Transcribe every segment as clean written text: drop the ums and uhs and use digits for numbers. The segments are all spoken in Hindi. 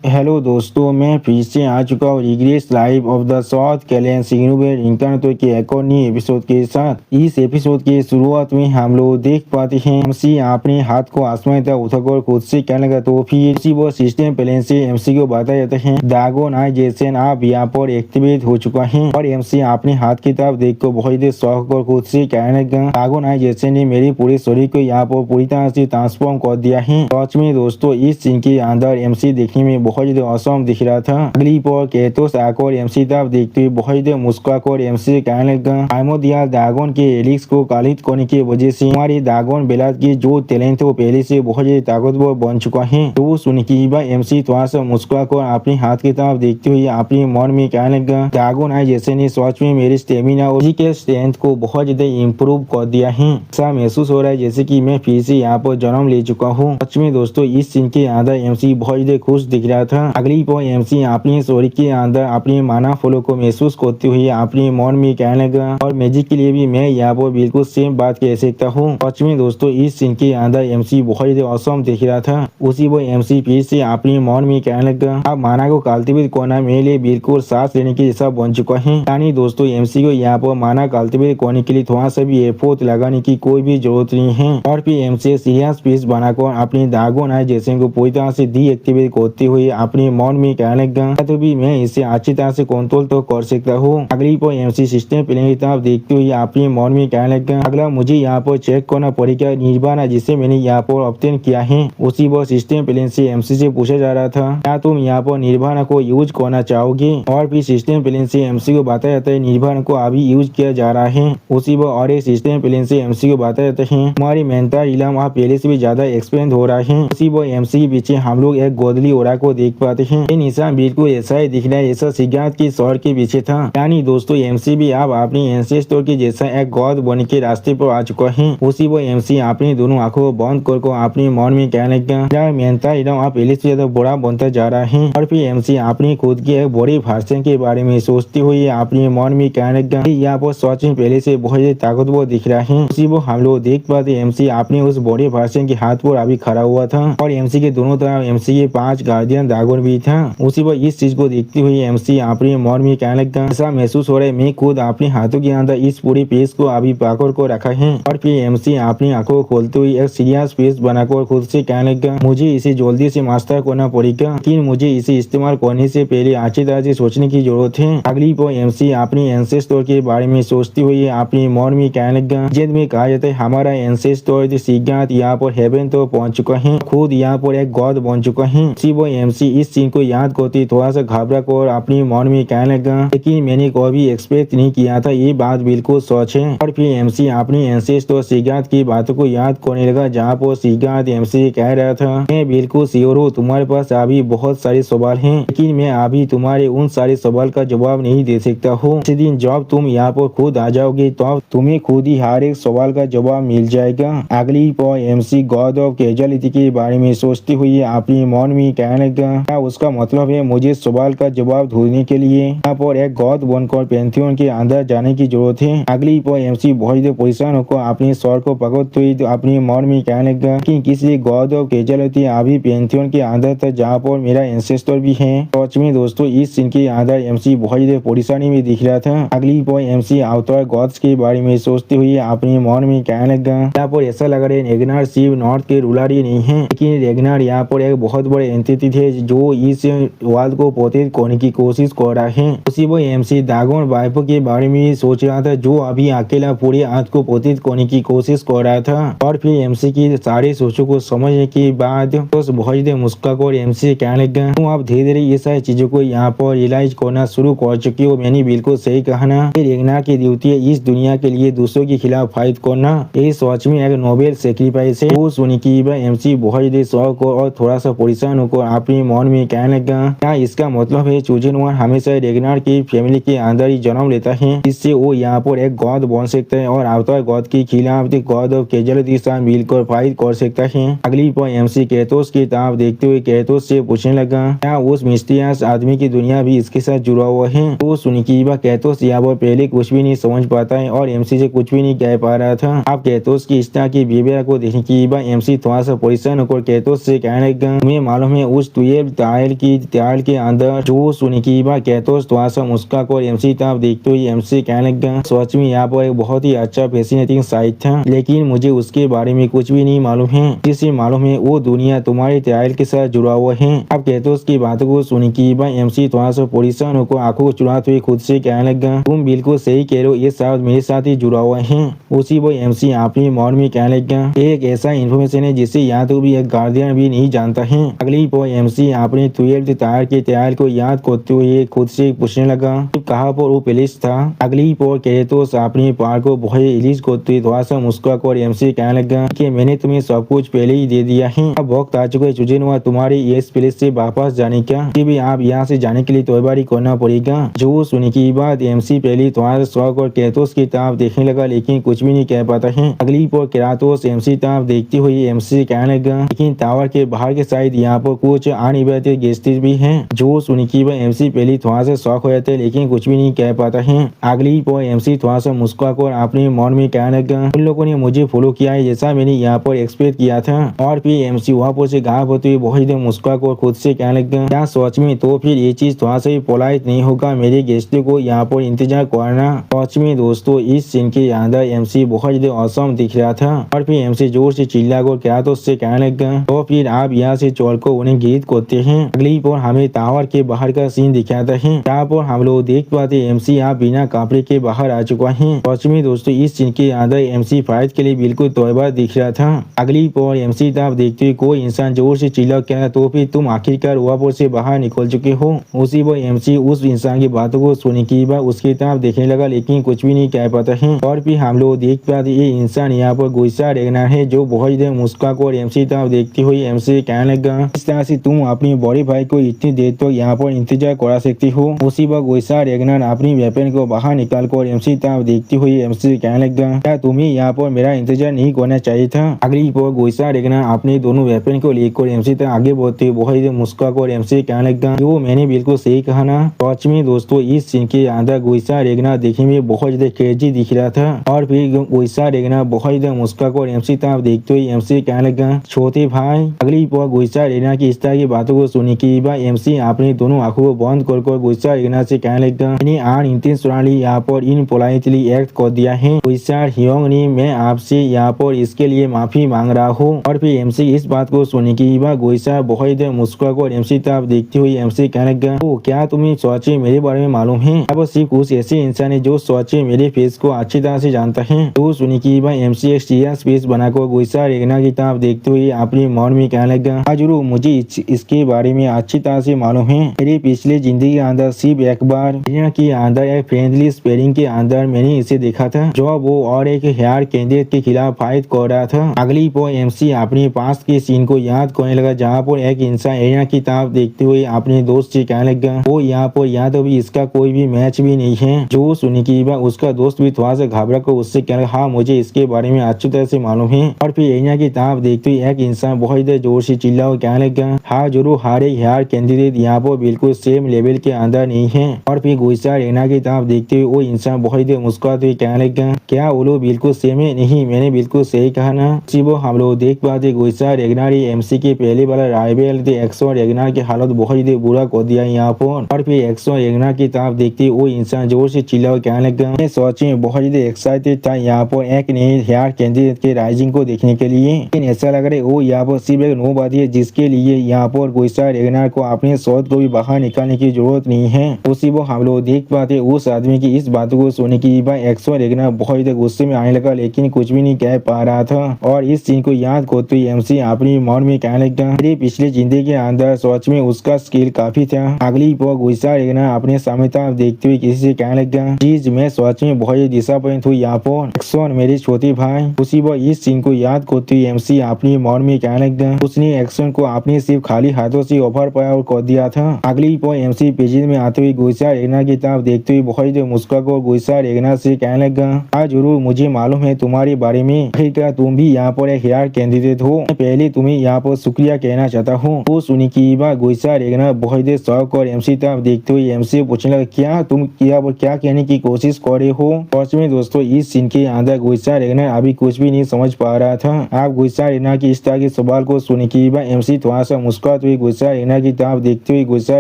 हेलो दोस्तों, मैं फिर से आ चुका हूँ regress live of the south कैलियन सिग्नोवेर इंटरनेट के एक और नई एपिसोड के साथ। इस एपिसोड के शुरुआत में हम लोग देख पाते हैं एमसी अपने हाथ को आसमान तक उठाकर खुद से कहने लगा, तो फिर उसी वो सिस्टम प्लेन से एमसी को बताया जाता है दागोनाइजेशन आप यहाँ पर एक्टिवेट हो चुका है। और एमसी अपने हाथ की तरफ देख कर बहुत ही शौक और खुद से कहने लगा, दागोनाइजेशन ने मेरे पूरे शरीर को यहाँ पर पूरी तरह से ट्रांसफॉर्म कर दिया है। सच में दोस्तों, इस सीन के अंदर एमसी देखने में बहुत ही औसम दिख रहा था। अगली पर केतोस आकर एमसी तरफ देखते हुए बहुत ही मुस्कुराकर एमसी से कहने लगा, आइमोदिया दागोन के एलिक्स को कालित करने की वजह से हमारी दागोन बेलाद की जो टैलेंट है वो पहले से बहुत ही ताकतवर बन चुका है। तो सुन के एमसी थोड़ा सा मुस्कुराकर अपने हाथ की तरफ देखते हुए अपने मन में कहने लगा, दागोनाइजेशन ने सच में मेरी स्टेमिना और फिजिकल स्ट्रेंथ को बहुत ज्यादा इम्प्रूव कर दिया है। ऐसा महसूस हो रहा है जैसे कि मैं फिर से यहाँ पर जन्म ले चुका हूँ। सच में दोस्तों, इस सीन के अंदर एमसी बहुत ज्यादा खुश दिख रहा था। अगली पर एमसी अपने शरीर के अंदर अपने माना फलों को महसूस करते हुए अपने मन में कहने लगा, और मैजिक के लिए भी मैं यहाँ पर बिल्कुल सेम बात कह सकता हूँ। सच में दोस्तों, इस सीन के अंदर एमसी बहुत ही औसम दिख रहा था। उसी वो एमसी फिर से अपने मन में कहने लगा, अब माना को कल्टिवेट करना मेरे लिए बिल्कुल सांस लेने के जैसा बन चुका है। यानी दोस्तों, एमसी को यहाँ पर माना कल्टिवेट करने के लिए थोड़ा सा भी एफर्ट लगाने की कोई भी जरूरत नहीं है। और फिर एमसी सीरियस पीस बनाकर अपने दागोनाइजेशन को पूरी तरह से डीएक्टिवेट करते हुए अपने मन में कहने लगा, तो भी मैं इसे अच्छी तरह से कंट्रोल तो कर सकता हूँ। अगली पर एमसी सिस्टम प्लेन की तरफ देखते हुए अपने मन में कहने लगा, अगला मुझे यहाँ पर चेक करना पड़ेगा निर्वाणा जिसे मैंने यहाँ पर ऑब्टेन किया है। उसी वो सिस्टम प्लेन से एमसी से पूछा जा रहा था, क्या तुम यहाँ पर निर्वाणा को यूज करना चाहोगे। और फिर सिस्टम प्लेन से एमसी को बताया जाता है निर्वाणा को अभी यूज किया जा रहा है। उसी वो और एक सिस्टम प्लेन से एमसी को बताया जाता है हमारी मेंटल इलम आप पहले से भी ज्यादा एक्सपेंड हो रहा है। उसी वो एमसी के पीछे हम लोग एक गोदली ओरा को देख पाते हैं। ये निशान बिल्कुल ऐसा ही दिख रहा है जैसा सिगारत की शहर के पीछे था। यानी दोस्तों, एमसी भी अब अपनी एंसेस्टर के जैसा एक गॉड बन के रास्ते पर आ चुका है। उसी वो एमसी अपनी दोनों आंखों को बंद कर अपने मन में कहने लगा, मेंटल इलम आप पहले से ज्यादा बड़ा बनता जा रहा है। और फिर एमसी अपनी खुद के एक बड़े भाषण के बारे में सोचते हुए अपने मन में कहने लगा, यहाँ पर सच में पहले से बहुत ही ताकतवर दिख रहा है। उसी वो हम लोग देख पाते एमसी अपने उस बड़े भाषण के हाथ पर अभी खड़ा हुआ था। और एमसी के दोनों तरफ एमसी के 5 गार्डियन दागोन भी था। उसी पर इस चीज को देखते हुए एमसी अपने मन में कहने लगा, ऐसा महसूस हो रहा है मैं खुद अपने हाथों के अंदर इस पूरे पेज को अभी पाकर को रखा है। और फिर एमसी अपनी आंखों को खोलते हुए एक सीरियस पेज बनाकर खुद से कहने लगा, मुझे इसे जल्दी से मास्टर करना पड़ेगा, लेकिन मुझे इसे इस्तेमाल करने से पहले अच्छी तरह से सोचने की जरूरत है। अगली पर एमसी अपनी एंसेस्टर के बारे में सोचते हुए अपने मन में कहने लगा, जैसे में कहा जाता है हमारा एंसेस्टर सिगारत यहाँ पर हेवन तो पहुंच चुका है, खुद यहाँ पर एक गॉड बन चुका है। उसी वो एमसी इस सीन को याद करते थोड़ा सा घबरा कर अपने मन में कहने लगा, लेकिन मैंने कभी एक्सपेक्ट नहीं किया था ये बात बिल्कुल सच है। और फिर एमसी अपनी एंसेस्टर सिगारत की बातों को याद करने लगा, जहाँ पर सिगारत एमसी कह रहा था, मैं बिल्कुल श्योर हूँ तुम्हारे पास अभी बहुत सारे सवाल हैं, लेकिन मैं अभी तुम्हारे उन सारे सवाल का जवाब नहीं दे सकता हूँ। इस दिन जब तुम यहाँ पर खुद आ जाओगे तो तुम्हें खुद ही हर एक सवाल का जवाब मिल जाएगा। अगली पर एमसी गॉड ऑफ कैजुअलिटी के बारे में सोचते हुए अपने मन में कहने लगा, क्या उसका मतलब है मुझे सवाल का जवाब ढूंढने के लिए यहाँ पर एक गॉड बनकर पैंथियन के अंदर जाने की जरूरत है। अगली पर एमसी बहुत परेशान होकर अपने स्वर को पकड़ते हुए अपने मन में कहने लगा कि किसी गॉड ऑफ कैजुअलिटी अभी पैंथियन के अंदर था जहाँ पर मेरा एंसेस्टर भी है। सच में दोस्तों, इस सीन के अंदर एमसी बहुत परेशानी में दिख रहा था। अगली पर एमसी अवतार गॉड्स के बारे में सोचते हुए अपने मन में कहने लगा, यहाँ पर ऐसा लग रहा है रेगनार शिव नॉर्थ के रूलर ही नहीं है, लेकिन रेगनार यहाँ पर एक बहुत बड़े एंटिटी थे जो इस वर्ल्ड को प्रोटेक्ट करने की कोशिश कर रहा है। उसी वो एमसी दागोन वाइफ के बारे में सोच रहा था जो अभी अकेला पूरे अर्थ को प्रोटेक्ट करने की कोशिश कर रहा था। और फिर एमसी की सारी सोचों को समझने के बाद तो बहुत मुस्कुराकर एमसी कहने लगा, तुम आप धीरे धीरे ये सारी चीजों को यहाँ पर रियलाइज करना शुरू कर चुकी हो। मैंने बिल्कुल सही कहा ना, रेगनार की ड्यूटी है इस दुनिया के लिए दूसरों के खिलाफ फाइट करना। ये सच में एक नोबेल सेक्रीफाइस है। वो सुनी की एमसी बहुत शौक और थोड़ा सा परेशान होकर अपने मन में कहने लगा, क्या इसका मतलब है चूजन वन हमेशा रेगनार की फैमिली के अंदर ही जन्म लेता है, इससे वो यहाँ पर एक गॉड बन सकता है और अवतार गॉड के खिलाफ गॉड ऑफ कैजुअलिटी के साथ मिलकर फाइट कर सकता है। अगली पर एमसी कैथोस की तरफ देखते हुए कैथोस से पूछने लगा, क्या उस मिस्टीरियस आदमी की दुनिया भी इसके साथ जुड़ा हुआ है। तो सुनिकीबा कैथोस यहाँ पर पहले कुछ भी नहीं समझ पाता है और एमसी से कुछ भी नहीं कह पा रहा था। आप कैथोस की इस तरह की बिहेवियर को देखने की एमसी थोड़ा सा परेशान होकर कैथोस से कहने लगा, तुम्हें मालूम है उस 12 टायल के अंदर जो सुनिकीबा कहतोस थोड़ा सा मुस्का को एमसी तब देखते हुए एमसी कहने लगा सच में यहाँ पर एक बहुत ही अच्छा फैसिनेटिंग साइट था, लेकिन मुझे उसके बारे में कुछ भी नहीं मालूम है। जिसे मालूम है वो दुनिया तुम्हारे टायल के साथ जुड़ा हुआ है। अब कहतोस की बातों को सुनिकीबा एमसी थोड़ा सा परेशान को आंखों को चुराते हुए खुद से कहने लगा तुम बिल्कुल सही कह रहे हो, ये सब मेरे साथ ही जुड़ा हुआ है। उसी वो एमसी अपनी मौन में कहने लगा एक ऐसा इन्फॉर्मेशन है जिसे यहाँ तो भी एक गार्डियन भी नहीं जानता है। अगली पो एमसी अपने 12 टायर के टायल को याद करते हुए खुद से पूछने लगा तो कहाँ पर वो प्लेस था। अगली पो कहतोस अपने पार को बहुत रिलीज करते हुए थोड़ा सा मुस्कुरा और एमसी कहने लगा कि मैंने तुम्हें सब कुछ पहले ही दे दिया है। अब वक्त आ चुका है चुजन हुआ तुम्हारे इस प्लेस से वापस जाने का, भी आप यहाँ से जाने के लिए तैयारी करना पड़ेगा। जो सुनने की बात एमसी पहले थोड़ा शौक और कहतोस की तरफ देखने लगा, लेकिन कुछ भी नहीं कह पाता है। अगली पर केरातोस एमसी तरफ देखते हुए एमसी कहने लगा लेकिन टावर के बाहर के साइड यहाँ पर कुछ अनिवार्य गेस्टेज भी हैं। जो सुनने की बात एमसी पहले थोड़ा सा शौक हो जाते लेकिन कुछ भी नहीं कह पाता है। अगली पर एमसी थोड़ा सा मुस्कुरा कर अपने मन में कहने लगा उन लोगों ने मुझे फॉलो किया है जैसा मैंने यहाँ पर एक्सपेक्ट किया था। और फिर एमसी वहाँ पर से गायब होते हुए बहुत ही मुस्कुरा कर खुद से कहने लगा क्या सोच में तो फिर ये चीज थोड़ा सा पोलाइट नहीं होगा मेरे गेस्टों को यहाँ पर इंतजार करना। सच में दोस्तों इस सीन के अंदर एमसी बहुत ही औसम दिख रहा था। और फिर एमसी जोर से चिल्ला कर क्या तो उससे कहने लगा तो फिर आप यहाँ से चोर को उन्हें गीत करते हैं। अगली पर हमें टावर के बाहर का सीन दिखाता है यहाँ पर हम लोग देख पाते एमसी आप बिना कपड़े के बाहर आ चुका है। सच में दोस्तों इस सीन के अंदर एमसी फाइट के लिए बिल्कुल तैयार दिख रहा था। अगली पर एमसी तब देखते हुए कोई इंसान जोर से चिल्ला क्या तो फिर तुम आखिरकार वहाँ से बाहर निकल चुके हो। उसी वो एमसी उस इंसान की बातों को सुनने की बाद उसकी तरफ देखने लगा लेकिन कुछ भी नहीं कह पाता है। और फिर हम लोग देख पाते ये इंसान यहाँ पर गुस्सा रेगना है जो बहुत देर मुस्कुरा और एमसी तरफ देखती हुई एमसी कहने लगा इस तरह से तुम अपनी बड़ी भाई को इतनी देर तो यहाँ पर इंतजार करा सकती हो। उसी वक्त गुस्सा रेगनर अपनी वेपन को बाहर निकाल कर एमसी तरफ देखती हुई एमसी कहने लगा क्या तुम्हें यहाँ पर मेरा इंतजार नहीं करना चाहिए था। अगली पर गुस्सा रेगनर अपने दोनों वेपन को लेकर एमसी तक आगे बढ़ते हुए बहुत देर मुस्कुरा और एमसी कहने लगा जो मैंने बिल्कुल सही कहा ना। सच में दोस्तों इस सीन के अंदर गुस्सा रेगना देखने में बहुत ज्यादा क्रेजी दिख रहा था। और फिर गुस्सा रेगना बहुत ज्यादा मुस्कुरा और एमसी तरफ देखते हुए एमसी कहने लगा छोटे भाई। अगली पर गुस्सा रेगना की इस तरह की बातों को सुनने के बाद एमसी अपनी दोनों आंखों को बंद कर गुस्सा रेगना से कहने लगा मैंने अनइंटेंशनली यहाँ पर इनपोलाइटली एक्ट कर दिया है गुस्सा हियोंग ने मैं आपसे यहाँ पर इसके लिए माफी मांग रहा हूँ। और फिर एमसी इस बात को सुनने के बाद गुस्सा बहुत ज्यादा मुस्कुरा और एमसी तरफ देखती हुई एमसी कहने लगा ओ क्या तुम्हें सोचे मेरे बारे में मालूम है। अब सिर्फ कुछ ऐसे इंसान है जो सोचे मेरे फेस को अच्छी तरह से जानता है। तो सुनी की बात एमसी एक सीरियस फेस बनाकर गुस्सा रेगना की तरफ देखते हुए अपने मन में कहने लगा जरूर मुझे इसके बारे में अच्छी तरह से मालूम है। मेरी पिछली जिंदगी के अंदर सिर्फ एक बार दुनिया के अंदर एक फ्रेंडली स्पेयरिंग के अंदर मैंने इसे देखा था जो वो और एक हेयर कैंडिडेट के खिलाफ फाइट कर रहा था। अगली पर एमसी अपने पास के सीन को याद करने लगा जहाँ पर एक इंसान एरिया की तरफ देखते हुए अपने दोस्त से कहने लगा वो यहाँ पर या तो भी इसका कोई भी मैच भी नहीं है। जो सुनी की बात उसका दोस्त भी थोड़ा सा घबरा कर उससे कहने लगा हाँ मुझे इसके बारे में अच्छी तरह से मालूम है। और फिर एरिया की तरफ देखते हुए एक इंसान बहुत देर जोर से चिल्ला और कहने लगा हाँ जरूर हर एक हेयर कैंडिडेट यहाँ पर बिल्कुल सेम लेवल के अंदर नहीं है। और फिर गुस्सा रेगना की तरफ देखते हुए वो इंसान बहुत देर मुस्कुराते हुए कहने लगा क्या वो लोग बिल्कुल सेम है। नहीं मैंने बिल्कुल सही कहा ना। वो हम लोग देख पाते गुस्सा रेगनार एमसी के पहले वाला राइवल थे एक्सो रेगनार की हालत बहुत ही बुरा कर दिया यहाँ पर। और फिर एक्सो रेगनार की तरफ देखते वो इंसान जोर से चिल्ला और कहने लगा मैं सोच में बहुत ही एक्साइटेड था यहाँ पर एक नए हेयर कैंडिडेट के राइजिंग को देखने के लिए, लेकिन ऐसा लग रहा है वो यहाँ पर सिर्फ एक नोबादी है जिसके लिए यहाँ पर गुस्सा रेगनार को अपने शौक को भी बाहर निकालने की जरूरत नहीं है। उसी वो हम लोग देख पाते उस आदमी की इस बात को सुनने की बाद एक्सो रेगनार बहुत ही गुस्से में आने लगा लेकिन कुछ भी नहीं कह पा रहा था। और इस सीन को याद करते हुए एमसी अपनी मन में कहने लगा मेरी पिछली जिंदगी के अंदर सच में उसका स्किल काफी था। अगली पर गुस्सा रेगना अपने सामने तरफ देखते हुए किसी से कहने लगा चीज मैं सच में बहुत ही डिसअपॉइंट हुई यहाँ पर एक्शन मेरे छोटे भाई। उसी पर इस सीन को याद करते हुए एमसी अपनी मन में कहने लगा उसने एक्शन को अपने सिर्फ खाली हाथों से ओवर पावर कर दिया था। अगली पर एमसी पेजिंग में आते हुए गुस्सा रेगना की तरफ देखते हुए बहुत ही मुस्कुरा कर गुस्सा रेगना से कहने लगा हाँ जरूर मुझे मालूम है तुम्हारे बारे में, आखिरकार तुम भी यहाँ पर एक हेयर कैंडिडेट हो। मैं पहले तुम्हें यहाँ पर शुक्रिया कहना चाहता हूँ। वो सुनी की बात गुस्सा रेगना बहुत देर शौक और एमसी तरफ देखते हुए एमसी पूछने लगा क्या तुम क्या कहने की कोशिश कर रहे हो। सच में दोस्तों इस सीन के अंदर गुस्सा रेगना अभी कुछ भी नहीं समझ पा रहा था। आप गुस्सा रेगना की इस तरह के सवाल को सुनी की बात एमसी थोड़ा सा मुस्कुरा मुस्कुराते हुए गुस्सा रेगना की तरफ देखते हुए गुस्सा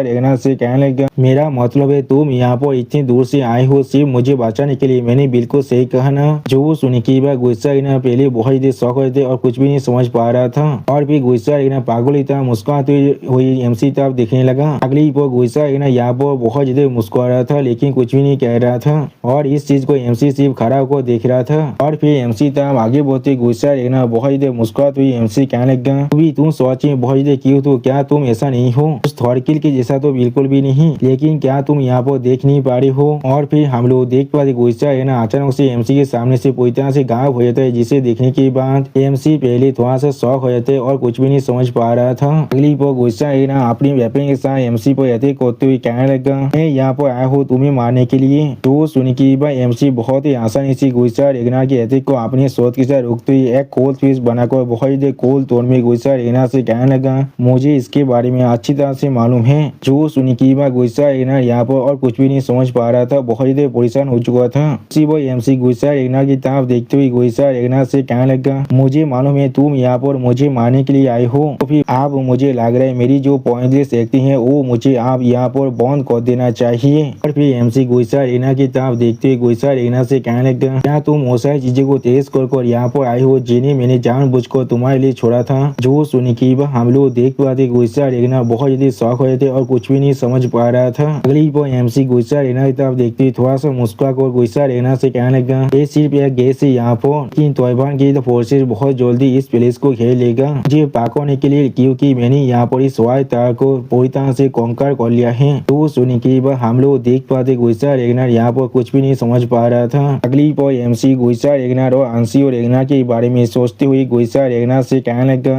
रेगना से कहने लगा, मेरा मतलब है तुम यहाँ पर इतनी दूर से आए हो सिर्फ मुझे बचाने के लिए। मैंने बिल्कुल सही कहा ना। जो वो सुनी की बात गुस्सा रेगना पहले बहुत ही शौक हुए थे और कुछ भी नहीं समझ पा रहा था और फिर गुस्सा रेगना पागल ही था मुस्कुराते हुए एमसी तरफ देखने लगा। अगली पर गुस्सा रेगना यहाँ पर बहुत ज्यादा मुस्कुरा रहा था लेकिन कुछ भी नहीं कह रहा था और इस चीज को एमसी सिर्फ खड़ा होकर देख रहा था और फिर एमसी तरफ आगे बढ़ते गुस्सा रेगना बहुत ज्यादा मुस्कुराते हुए एमसी कहने लगा, तुम सोच में बहुत ज्यादा क्यों तो क्या तुम ऐसा नहीं हो उस थॉरकिल के जैसा तो बिल्कुल भी नहीं, लेकिन क्या तुम यहाँ पर देख नहीं पा रही हो। और फिर हम लोग देख पाते गुस्सा रेगना अचानक से एमसी के सामने से पूरी तरह से गायब हो जाता है, जिसे देखने के बाद एमसी पहले थोड़ा सा शॉक हो जाते और कुछ भी नहीं समझ पा रहा था। अगली पर गुस्सा रेगना अपनी वेपन के साथ एमसी पर अटैक करते हुए कहने लगा, मैं यहाँ पर आया हूँ तुम्हें मारने के लिए। तो सुन के बाद एमसी बहुत ही आसानी से गुस्सा रेगना के अटैक को अपने शॉट के साथ रोकते हुए एक कोल्ड फिश बनाकर बहुत ही कोल्ड तौर में गुस्सा रेगना से कहने लगा, मुझे इसके बारे में अच्छी तरह से मालूम है। जो सुन के बाद गुस्सा रेगना यहाँ पर और कुछ भी नहीं समझ पा रहा था, बहुत ही परेशान हो चुका था। उसी वो एमसी गुस्सा रेगना की तरफ देखते हुए गुस्सा रेगना से कहने लगा, मुझे मालूम है तुम यहाँ पर मुझे मारने के लिए आए हो, तो फिर आप मुझे लग रहा है मेरी जो पॉइंटलेस एक्टिंग है वो मुझे आप यहाँ पर बंद कर देना चाहिए। और फिर एमसी गुस्सा रेगना की तरफ देखते हुए गुस्सा रेगना से कहने लगा, क्या तुम बहुत सारी चीजों को तेज कर यहाँ पर आए हो जिन्हें मैंने जानबूझकर तुम्हारे लिए छोड़ा था। जो सुनी की हम लोग देख पाते गुस्सा रेगना बहुत ज्यादा शौक हुए थे और कुछ भी नहीं समझ पा रहा था। अगली पर एमसी गुस्सा रेगना की तरफ देखते हुए थोड़ा सा मुस्कुरा कर गुस्सा रेगना से कहने लगा, ये सिर्फ एक गैस है यहाँ पर, लेकिन तैवान की फोर्सेज बहुत जल्दी इस प्लेस को घेर लेगा मुझे पाकोने के लिए, क्योंकि मैंने यहाँ पर इस वाई तार को पूरी तरह से कॉन्कर कर लिया है। तो सुनी की हम लोग देख पाते गुस्सा रेगना यहाँ पर कुछ भी नहीं समझ पा रहा था। अगली पर एमसी गुस्सा रेगना और आंसी और रेगना के बारे में सोचते हुए गुस्सा रेगना से कहने लगा,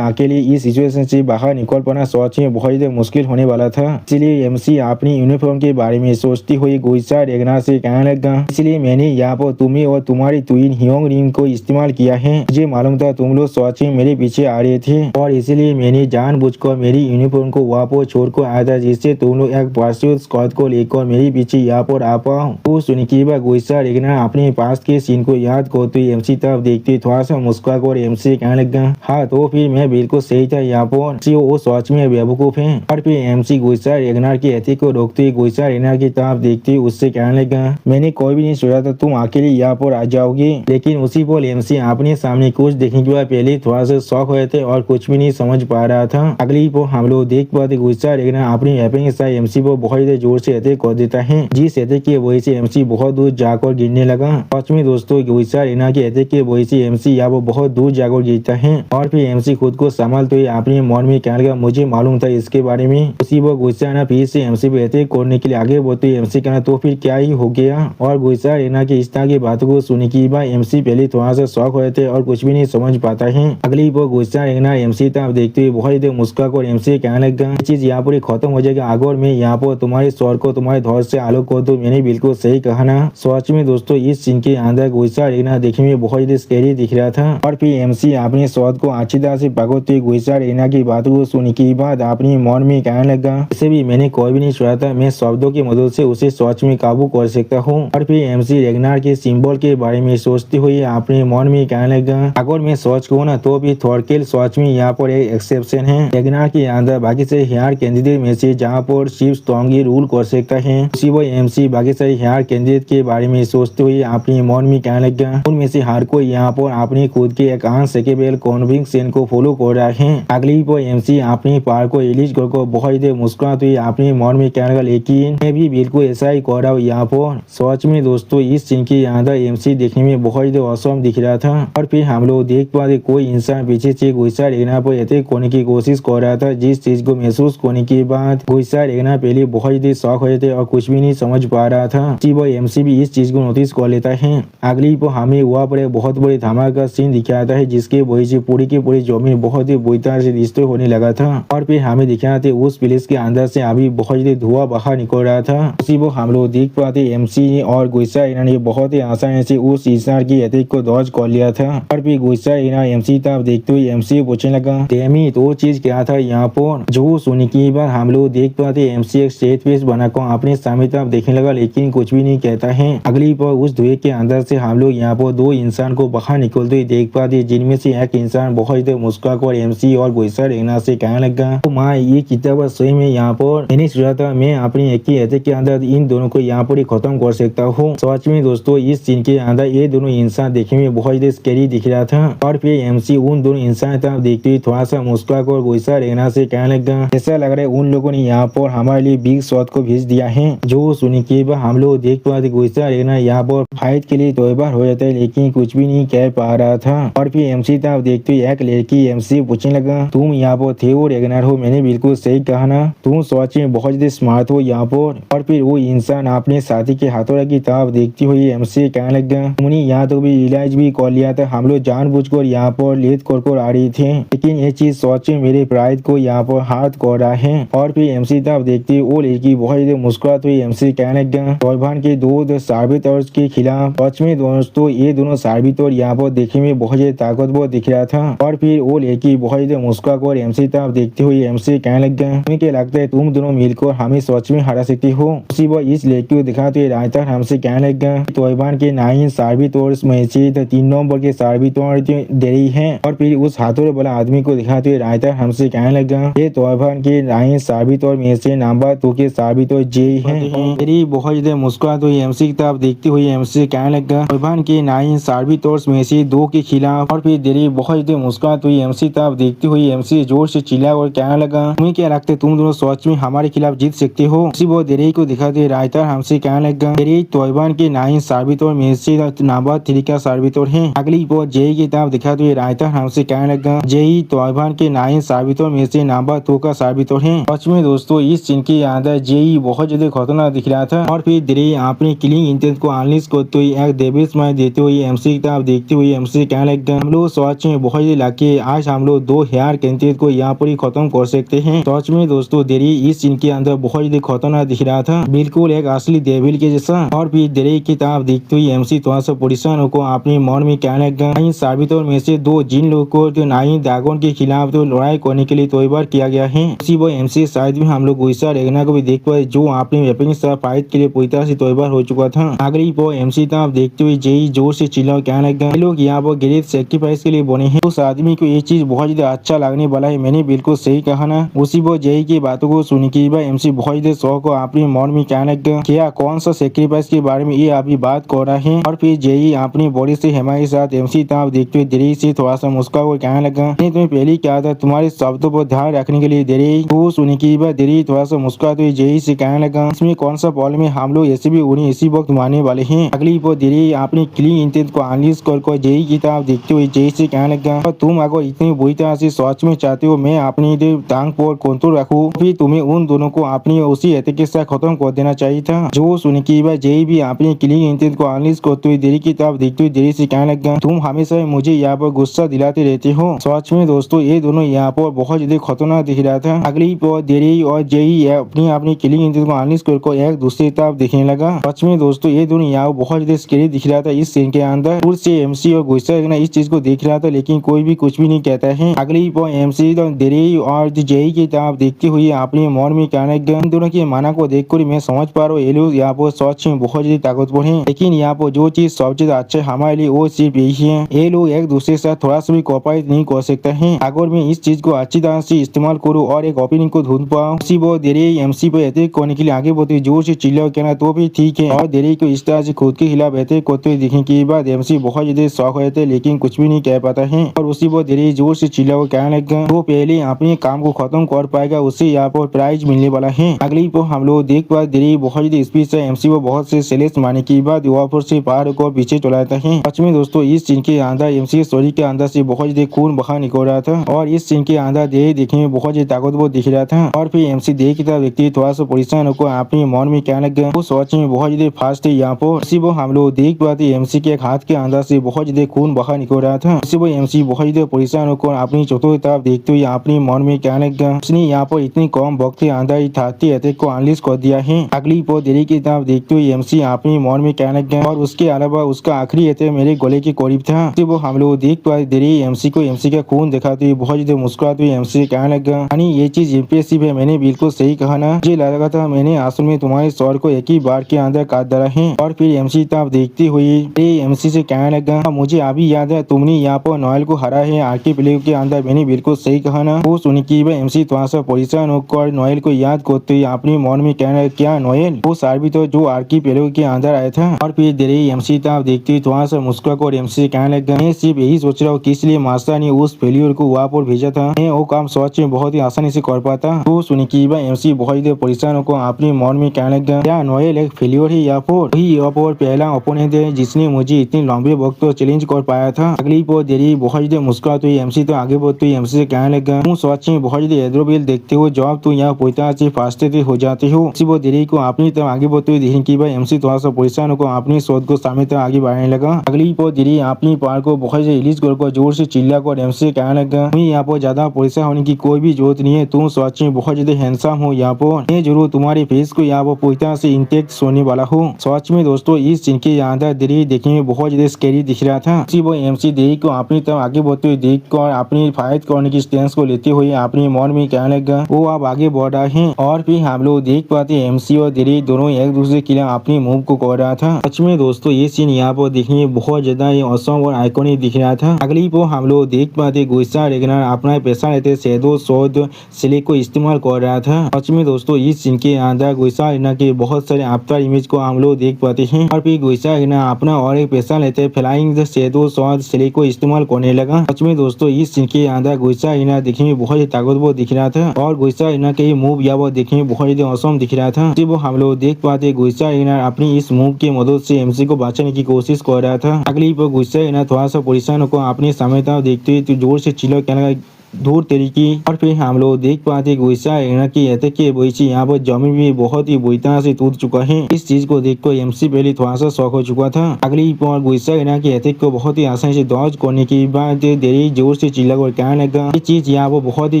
अकेले इस सिचुएशन से बाहर निकल पाना सोच में बहुत ही मुश्किल होने वाला था, इसलिए एमसी अपनी यूनिफॉर्म के बारे में सोचती हुई गुस्सा रेगना से कहने लगा, इसलिए मैंने यहाँ पर तुम्हें और तुम्हारी ट्विन ह्योंग रिंग को इस्तेमाल किया है। मुझे मालूम था तुम लोग सोच में मेरे पीछे आ रहे थे और इसलिए मैंने जानबूझकर मेरी यूनिफॉर्म को वहाँ पर छोड़कर आया था, जिससे तुम लोग एक पार्सूट स्क्वाड को लेकर मेरे पीछे यहाँ पर आ पाओ। तो सुन के बाद गुस्सा रेगना अपने पास के सीन को याद करते हुए एमसी तरफ देखते थोड़ा सा मुस्कुरा कर एमसी कहने लगा, हाँ तो फिर मैं बिल्कुल सही था यहाँ पर, वो सोच में बेवकूफ है। और फिर एमसी गुस्सा रेगना के एथिक को रोकते हुए गुस्सा रेगना की तरफ देखते हुए उससे कहने लगा, मैंने कोई भी नहीं सोचा था तुम अकेले यहाँ पर आ जाओगे। लेकिन उसी पर एमसी अपने सामने कुछ देखने के बाद पहले थोड़ा सा शौक हुए थे और कुछ भी नहीं समझ पा रहा था। अगली पर हम लोग देख पाते गुस्सा रेगना अपनी वेपन के साथ एमसी पर बहुत ही जोर से अटैक कर देता है, जिस अटैक की वजह से एमसी बहुत दूर जाकर गिरने लगा। सच में दोस्तों गुस्सा रेगना के अटैक की वजह से एमसी यहाँ पर बहुत दूर जाकर गिरता है और फिर एमसी खुद को संभालते हुए अपने मन में कहने लगा, मुझे मालूम था इसके बारे में। उसी पर गुस्सा रेगना फिर से एमसी पे अटैक करने के लिए आगे बढ़ते एमसी कहना, तो फिर क्या ही हो गया। और गुस्सा रेगना की इस तरह की बातों को सुनने की बाद एमसी पहले थोड़ा सा शौक हुए थे और कुछ भी नहीं समझ पाता है। अगली पर गुस्सा रेगना एमसी तरफ देखते हुए बहुत ही मुस्कुरा कर एमसी कहने लगा, चीज यहाँ पर खत्म हो जाएगा, अगर मैं यहाँ पर तुम्हारे स्वर को तुम्हारे धौर से आलोक कर दूं, मैंने बिल्कुल सही कहा ना। सच में दोस्तों इस सीन के अंदर गुस्सा रेगना देखने में बहुत ही स्कैरी दिख रहा था और फिर एमसी अपने शॉट को अच्छी तरह से पकड़ते हुए गुस्सा रेगना की बातों को सुनने के बाद अपने मन में कहने लगा, इसे भी मैंने कोई भी नहीं सोचा था, मैं शब्दों की मदद से उसे सोच में काबू कर सकता हूँ। और फिर एमसी रेगनार के सिंबल के बारे में सोचते हुए अपने मन में कहने लगा, अगर मैं सोच कहूँ ना तो भी थॉरकिल सोच में यहाँ पर एक एक्सेप्शन है। रेगनार के अंदर बाकी से हेयर कैंडिडेट में से जहाँ पर शिव स्ट्रॉन्गली रूल कर सकता है, उसी वो एमसी बाकी सारे हेयर कैंडिडेट के बारे में सोचते हुए अपने मन में कहने लगा, उनमें से हर कोई यहाँ पर अपने खुद के एक अनसेकेबल कन्विक्शन को फॉलो कर रहा है। अगली पर एमसी अपने पार को रिलीज कर बहुत ही मुस्कुराते हुए अपने मन में कहने लगा, लेकिन मैं भी बिल्कुल ऐसा ही कर रहा हूँ यहाँ पर। सच में दोस्तों इस सीन के अंदर एमसी देखने में बहुत ही औसम दिख रहा था और फिर हम लोग देख पाते कोई इंसान पीछे से गुस्सा रेगना पर अटैक करने की कोशिश कर रहा था, जिस चीज को महसूस करने के बाद गुस्सा रेगना पहले बहुत ही शौक हुए थे और कुछ भी नहीं समझ पा रहा था। वो एमसी भी इस चीज को नोटिस कर लेता है। अगली पर हमें वहाँ पर बहुत बड़ी धमाका सीन दिखाता है, जिसके वजह से पूरी की पूरी जमीन बहुत ही बुरी तरह से डिस्ट्रॉय होने लगा था और फिर हमें दिखाते उस प्लेस के अंदर से अभी बहुत ही धुआं बाहर निकल रहा था। उसी वो हम लोग देख पाते एमसी और गुस्सा रेगना ने बहुत ही आसानी से उस इंसान की अटैक को डॉज कर लिया था और फिर गुस्सा रेगना एमसी तरफ देखते हुए एमसी पूछने लगा, डेमी तो चीज क्या था यहाँ पर। जो सुनने की बात हम लोग देख पाते एमसी एक स्टेट फेस बनाकर अपने सामने तरफ देखने लगा, लेकिन कुछ भी नहीं कहता है। अगली पर उस धुएं के अंदर से हम लोग यहाँ पर दो इंसान को बाहर निकलते हुए देख पाते, जिनमें से एक इंसान बहुत ही मुस्कुरा कर एमसी और गुस्सा रेगना से कहने लगा, तो माँ ये किताब सही में यहाँ पर मैंने सोचा था मैं अपनी एक ही अटैक के अंदर इन दोनों को यहाँ पर ही खत्म कर सकता हूँ। सच में दोस्तों इस सीन के अंदर ये दोनों इंसान देखने में बहुत ही स्कैरी दिख रहा था। और फिर एमसी उन दोनों इंसान था देखते हुए थोड़ा सा मुस्कुरा कर गुस्सा रहना से कहने लगा, ऐसा लग रहा है उन लोगों ने यहाँ पर हमारे लिए बिग शॉट को भेज दिया है। जो सुनी के बाद हम लोग देख पाते गुस्सा रहना यहाँ पर फाइट के लिए तैयार हो जाता है, लेकिन कुछ भी नहीं कह पा रहा था। और फिर एमसी था देखते हुए एक लड़की एमसी पूछने लगा, तुम यहाँ पर थे और रेगनर हो? मैंने बिल्कुल सही कहा ना, तुम सच में बहुत ही स्मार्ट हो यहाँ पर। और फिर वो इंसान अपने साथी के हाथों की तरफ देखती हुई एमसी कहने लगा, तुमने यहाँ तो भी रियलाइज भी कर लिया था हम लोग जानबूझकर यहाँ पर लेट कर आ रही थे, लेकिन ये चीज सच में मेरे प्राइड को यहाँ पर हाथ कर रहा है। और फिर एमसी तब देखती वो लड़की बहुत ही मुस्कुराती हुई एमसी कहने लगा, तौबान के दो साबितौर के खिलाफ। सच में दोस्तों ये दोनों साबितौर यहाँ पर देखने में बहुत ही ताकतवर दिख रहा था। और फिर वो लड़की बहुत ही मुस्कुरा कर एमसी तब देखते हुए एमसी कहने लगा, तुम्हें क्या लगता है तुम दोनों मिलकर हमें सच में हरा सकती हो? उसी वक्त इस लड़की को दिखाते हुए रायता हमसे कहने लगा, तौबान के 9 साबितौर में से 3 नंबर के साबितौर दे रही है। और फिर उस हाथों वाला आदमी को दिखाते हुए रायता हमसे कहने लगा, ये तौबान के 9 साबितौर में से नंबर 2 के साबितौर जे है। मेरी बहुत ज्यादा मुस्कुरात हुई एमसी की तरफ देखती हुई एमसी कहने लगा, तौबान के 9 साबितौर में से 2 के खिलाफ। और फिर देरी बहुत ज्यादा मुस्कुरात हुई एमसी तरफ देखती हुई एमसी जोर से चिल्ला और कहने लगा, तुम्हें क्या लगता है तुम दोनों सच में हमारे खिलाफ जीत सकते हो? उसी वो देरी को दिखाते हुए रायता हमसे कहने लगा, देरी तौबान के 9 साबितौर में से नंबर 3 का साबितौर है। अगली वो जेई की तरफ दिखाते हुए रायता हमसे कहने लगा, जेई तौबान के 9 साबितौर में से नंबर 2 का साबितौर है। सच में दोस्तों इस सीन के अंदर जेई बहुत ज्यादा खतरनाक दिख रहा था। और फिर देरी अपनी किलिंग इंटेंट को अनलिस्ट करते हुए एक डेविल स्माइल देते हुए एमसी की तरफ देखते हुए एमसी कहने लगा, हम लोग सच में बहुत ही लकी, आज हम लोग 2 हेयर कैंडिडेट को यहाँ पर ही खत्म कर सकते हैं। सच में दोस्तों देरी इस सीन के अंदर बहुत ज्यादा खतरनाक दिख रहा था, बिल्कुल एक असली डेविल के जैसा। और फिर देरी की तरफ देखते हुए एमसी थोड़ा सा परेशान को अपनी मन में कहने लगा, 9 साबितौर में से 2 जिन लोगों को जो 9 ड्रैगन के खिलाफ तो लड़ाई करने के लिए तैयार किया गया है। उसी वो एमसी शायद में हम लोग गुस्सा रेगना को भी देख पाए जो अपने वेपन के साथ फाइट के लिए पूरी तरह से तैयार हो चुका था। अगली वो एमसी तरफ देखते हुए जेई जोर से चिल्ला कहने लगा, लोग यहाँ पर ग्रेट सेक्रीफाइस के लिए बने हैं। उस आदमी को ये चीज बहुत ज्यादा अच्छा लगने वाला है, मैंने बिल्कुल सही कहा ना। उसी वो जेई की बातों को सुन के एमसी बहुत ज्यादा शौक को अपने मन में कहने लगा, क्या कौन सा सेक्रीफाइस के बारे में ये अभी बात कर रहा है? और फिर जेई अपनी बॉडी से हेमा के साथ एमसी तरफ देखते हुए देरी से थोड़ा सा मुस्कुरा और कहने लगा, तुम्हें पहले क्या था तुम्हारे शब्दों पर ध्यान रखने के लिए देरी। तो सुनी की बात देरी थोड़ा सा मुस्कुराते हुए जेई से कहने लगा, इसमें कौन सा प्रॉब्लम है, हम लोग ऐसे भी उन्हें इसी वक्त मारने वाले हैं। अगली वो देरी अपनी क्लीन इंटेंट को अनलिस्ट कर जेई की तरफ देखते हुए जेई से कहने लगा, तुम अगर इतनी बुरी तरह से सच में चाहते हो मैं अपनी टांग पर कंट्रोल रखूं, फिर तुम्हें उन दोनों को अपनी उसी अटैक के साथ खत्म कर देना चाहिए था। जो सुनी की बात जेई भी अपनी क्लीन इंटेंट को अनलिस्ट करते हुए देरी की तरफ देखते हुए देरी से कहने लगा, तुम हमेशा मुझे यहाँ पर गुस्सा दिलाते रहते हो। सच में दोस्तों ये दोनों यहाँ पर बहुत ज्यादा खतरनाक दिख रहा था। अगली पर देरी और जेई अपनी किलिंग इंटेंट को अनलिस्ट कर एक दूसरी तरफ दिखने लगा। सच में दोस्तों ये दोनों यहाँ बहुत ज्यादा स्कैरी दिख रहा था इस सीन के अंदर। दूर से एमसी और गुस्सा इस चीज को देख रहा था, लेकिन कोई भी कुछ भी नहीं कहता है। अगली पर एमसी देरी और जेई की तरफ देखते हुए अपने मन में कहने लगा, इन दोनों की माना को देखकर मैं समझ पा रहा हूँ ये लोग यहाँ पर सच में बहुत ज्यादा ताकतवर है, लेकिन यहाँ पर जो चीज सबसे अच्छा हमारे लिए वो सिर्फ यही है, ये लोग एक दूसरे के साथ थोड़ा सा भी कोऑपरेट नहीं कर सकता है। अगर मैं इस चीज को अच्छी तरह से इस्तेमाल करूँ और एक ओपनिंग को ढूंढ पाऊँ, उसी वो देरी एमसी पर अटैक करने के लिए आगे बढ़ते जोर से चिल्ला कहना तो भी ठीक है। और देरी को इस तरह से खुद के खिलाफ अटैक करते हुए दिखने के बाद एमसी बहुत ज्यादा शौक हो जाते लेकिन कुछ भी नहीं कह पाता है। और उसी वो देरी जोर से चिल्ला कहने लगा, वो पहले अपने काम को खत्म कर पाएगा उससे यहाँ पर प्राइज मिलने वाला है। अगली पर हम लोग देख पा देरी बहुत ज्यादा स्पीड से एमसी को बहुत से सेलेस मारने के बाद वहाँ से पार को पीछे चला जाता है। सच में दोस्तों इस सीन के अंदर एमसी स्टोरी के अंदर से बहुत ज्यादा खून बाहर निकल रहा था और इस सीन के अंदर देरी देखने में बहुत ज्यादा ताकतवर दिख रहा था। और फिर एमसी देरी की तरफ व्यक्ति थोड़ा सा परेशान होकर अपने मन में कहने लगा, वो सच में बहुत ज्यादा फास्ट है यहाँ पर। इसी वो हम लोग देख पाते एमसी के हाथ के अंदर से बहुत ज्यादा खून बाहर निकल रहा था। इसी वो एमसी बहुत ज्यादा परेशान होकर अपनी चौथों तरफ देखते हुए अपने मन में कहने लगा, उसने यहाँ पर इतनी कम वक्त के अंदर ही थाती अटैक को अनलिस्ट कर दिया है। अगली पर देरी की तरफ देखते हुए एमसी अपने मन में कहने लगा, और उसके अलावा उसका आखिरी अटैक मेरे गले के करीब था। इसी वो हम लोग देख पाते देरी एमसी को एमसी का खून दिखाते हुए बहुत ज्यादा मुस्कुराते हुए एमसी कहने लगा, यानी ये चीज इम्प्रेसिव है, मैंने बिल्कुल सही कहा ना, मुझे लगा था मैंने असल में तुम्हारे सर को एक ही बार के अंदर काट डाला है। और फिर एमसी तरफ देखते हुए एमसी से कहने लगा, मुझे अभी याद है तुमने यहाँ पर नोएल को हरा है आरके प्ले के अंदर, मैंने बिल्कुल सही कहा कहना। वो सुन के एमसी थोड़ा सा परेशान होकर नोएल को याद करते हुए अपने मन में कहना है, क्या नोएल वो सार्बी तो जो आर्की पेलो के अंदर आया था। और फिर देर एमसी तब देखते हुए थोड़ा सा मुस्कुरा कर एमसी से कहने लगा, मैं सिर्फ यही सोच रहा हूँ किस लिए मास्टर ने उस फेलियर को वहाँ पर भेजा था। मैं वो काम सच में बहुत ही आसानी से कर पाता। तो सुन के एमसी बहुत ही परेशान होकर अपने मन में कहने लगा, क्या नोएल एक फेलियर है या फिर वही यहाँ पर पहला ओपोनेंट है जिसने मुझे इतने लंबे वक्त तो चैलेंज कर पाया था। अगली पर देरी बहुत ही मुस्कुराते हुए एमसी तो आगे बढ़ते हुए एमसी से कहने लगा, तुम सच में बहुत ही एड्रोबिल देखते हो जब तुम यहाँ पोता से फास्टेड हो जाते हो। वो देरी को अपनी तरफ आगे बढ़ते हुए देखें कि एमसी थोड़ा सा परेशान होकर अपनी शोध को सामने तरफ आगे बढ़ाने लगा। अगली पर देरी अपनी पार को बहुत से रिलीज कर जोर से चिल्ला कर एमसी से कहने लगा, तुम्हें यहाँ पर ज्यादा परेशान होने की कोई भी जरूरत नहीं है। तुम सच में बहुत ज्यादा हैंडसम हो। यहाँ पर मैं जरूर तुम्हारे फेस को यहाँ पर पोता से इंटेक्ट सोने वाला हूँ। सच में दोस्तों इस सीन के अंदर देरी देखने में बहुत ज्यादा स्कैरी दिख रहा था। वो एमसी देरी को अपनी तरफ आगे बढ़ते हुए देख कर अपनी फाइट करने की स्टेंस को लेते हुए अपने मन में कहने लगा, वो अब आगे बढ़ रहा है। और फिर हम लोग देख पाते एमसी और देरी दोनों एक दूसरे के लिए अपनी मूव को कर रहा था। सच में दोस्तों ये सीन यहाँ पर देखने में बहुत ज्यादा औसम और आइकॉनिक दिख रहा था। अगली पर हम लोग देख पाते गुस्सा रेगनर अपना पैसा लेते शैडो शोध सिले को इस्तेमाल कर रहा था। सच में दोस्तों इस सीन के अंदर गुस्सा रेगनर के बहुत सारे आफ्टर इमेज को हम लोग देख पाते हैं। और फिर गुस्सा रेगनर अपना और एक पैसा लेते फ्लाइंग शैडो शोध सिले को इस्तेमाल करने लगा। सच में दोस्तों इस सीन के अंदर गुस्सा रेगनर देखने में बहुत ही ताकतवर दिख रहा था और गुस्सा रेगनर के मूव या वो देखने में बहुत ही औसम दिख रहा था। वो हम लोग देख पाते गुस्सा रेगनर अपनी इस मूव की मदद से एमसी को बचाने की कोशिश कर रहा था। अगली पर गुस्सा रेगनर थोड़ा सा परेशान होकर अपनी सामने देखते हुए तो जोर से चिल्ला कहने लगा, दूर तरीकी। और फिर हम लोग देख पाते गुस्सा रेगनर की एतक के बोईची यहाँ पर जमीन भी बहुत ही बुरी तरह से टूट चुका है। इस चीज को देखकर एमसी पहले थोड़ा सा शौक हो चुका था। अगली पर गुस्सा रेगनर की एतक को बहुत ही आसानी से डॉज करने के बाद देरी जोर से चिल्ला कर कहने लगा, ये चीज यहाँ पर बहुत ही